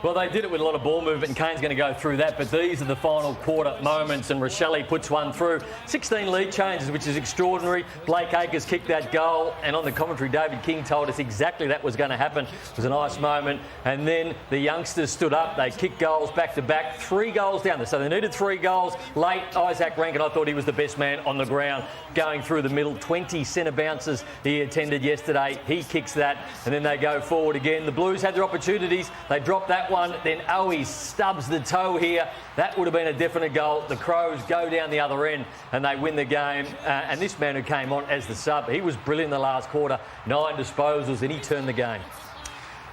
Well, they did it with a lot of ball movement, and Kane's going to go through that, but these are the final quarter moments, and Rochelle puts one through. 16 lead changes, which is extraordinary. Blake Acres kicked that goal, and on the commentary, David King told us exactly that was going to happen. It was a nice moment, and then the youngsters stood up. They kicked goals back-to-back, 3 goals down there. So they needed 3 goals. Late, Isaac Rankin, I thought he was the best man on the ground, going through the middle. 20 centre bounces he attended yesterday. He kicks that, and then they go forward again. The Blues had their opportunities. They dropped that one. Then Owie stubs the toe here. That would have been a definite goal. The Crows go down the other end and they win the game. And this man who came on as the sub, he was brilliant in the last quarter. 9 disposals and he turned the game.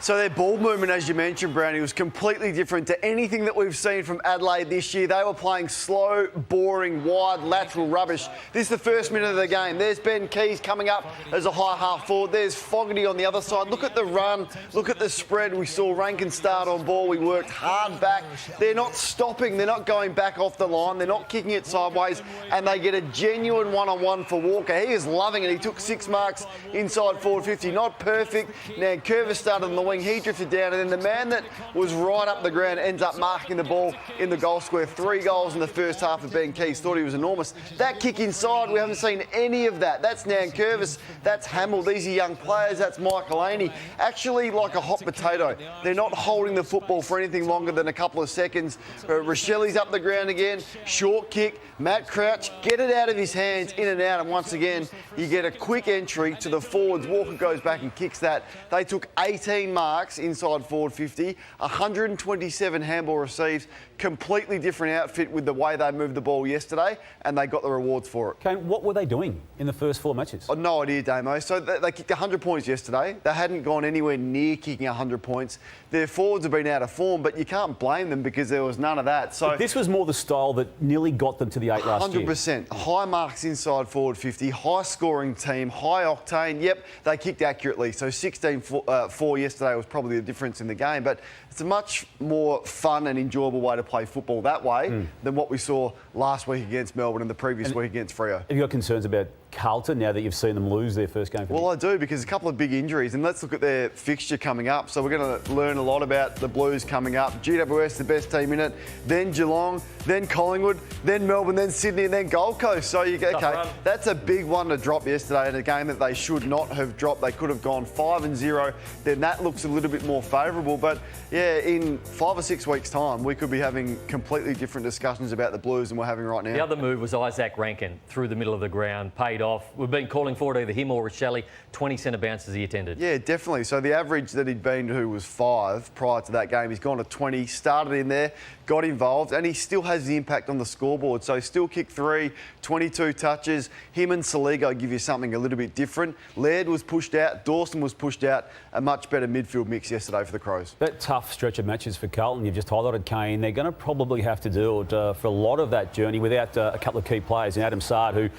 So their ball movement, as you mentioned, Brownie, was completely different to anything that we've seen from Adelaide this year. They were playing slow, boring, wide, lateral rubbish. This is the first minute of the game. There's Ben Keys coming up as a high half forward. There's Fogarty on the other side. Look at the run. Look at the spread. We saw Rankin start on ball. We worked hard back. They're not stopping. They're not going back off the line. They're not kicking it sideways. And they get a genuine one-on-one for Walker. He is loving it. He took 6 marks inside forward 50. Not perfect. Now, Curvis started on the wing. He drifted down, and then the man that was right up the ground ends up marking the ball in the goal square. 3 goals in the first half of Ben Keys. Thought he was enormous. That kick inside, we haven't seen any of that. That's Nan Curvis. That's Hamill. These are young players. That's Michael Aney. Actually, like a hot potato. They're not holding the football for anything longer than a couple of seconds. Rochelle's up the ground again. Short kick. Matt Crouch, get it out of his hands, in and out. And once again, you get a quick entry to the forwards. Walker goes back and kicks that. They took 18 marks inside forward 50, 127 handball receives, completely different outfit with the way they moved the ball yesterday, and they got the rewards for it. Kane, what were they doing in the first 4 matches? Oh, no idea, Damo. So they kicked 100 points yesterday. They hadn't gone anywhere near kicking 100 points. Their forwards have been out of form, but you can't blame them because there was none of that. So but this was more the style that nearly got them to the 8 last year. 100%. High marks inside forward 50, high scoring team, high octane. Yep, they kicked accurately. So 16-4 yesterday was probably the difference in the game, but it's a much more fun and enjoyable way to play football that way than what we saw last week against Melbourne and the previous week against Freo. Have you got concerns about Carlton now that you've seen them lose their first game? Well, I do, because a couple of big injuries, and let's look at their fixture coming up. So we're going to learn a lot about the Blues coming up. GWS, the best team in it, then Geelong, then Collingwood, then Melbourne, then Sydney, and then Gold Coast. So you go, okay, that's a big one to drop yesterday in a game that they should not have dropped. They could have gone 5-0. Then that looks a little bit more favourable. But yeah, in 5 or 6 weeks' time, we could be having completely different discussions about the Blues than we're having right now. The other move was Isaac Rankin through the middle of the ground, paid off. We've been calling for it, either him or Rochelle. 20 centre bounces he attended. Yeah, definitely. So the average that he'd been to was 5 prior to that game. He's gone to 20, started in there, got involved, and he still has the impact on the scoreboard. So still kicked 3, 22 touches. Him and Saligo give you something a little bit different. Laird was pushed out, Dawson was pushed out. A much better midfield mix yesterday for the Crows. That tough stretch of matches for Carlton, you've just highlighted, Kane. They're going to probably have to do it for a lot of that journey without a couple of key players. And Adam Sard, who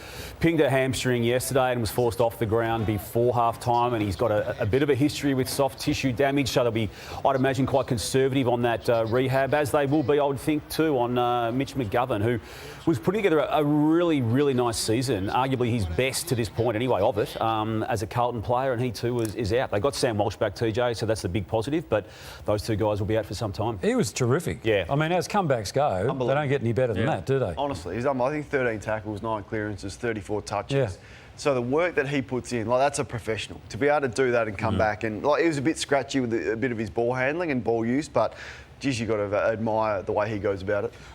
pinged a hamstring yesterday and was forced off the ground before half-time, and he's got a bit of a history with soft tissue damage, so they'll be, I'd imagine, quite conservative on that rehab, as they will be, I would think, too, on Mitch McGovern, who was putting together a really, really nice season, arguably his best to this point anyway of it, as a Carlton player, and he too is out. They got Sam Walsh back, TJ, so that's the big positive, but those 2 guys will be out for some time. He was terrific. Yeah. I mean, as comebacks go, they don't get any better than that, do they? Honestly, he's done, I think, 13 tackles, 9 clearances, 34 touches. Yeah. So the work that he puts in, like, that's a professional. To be able to do that and come back, and like, he was a bit scratchy with a bit of his ball handling and ball use, but geez, you've got to admire the way he goes about it.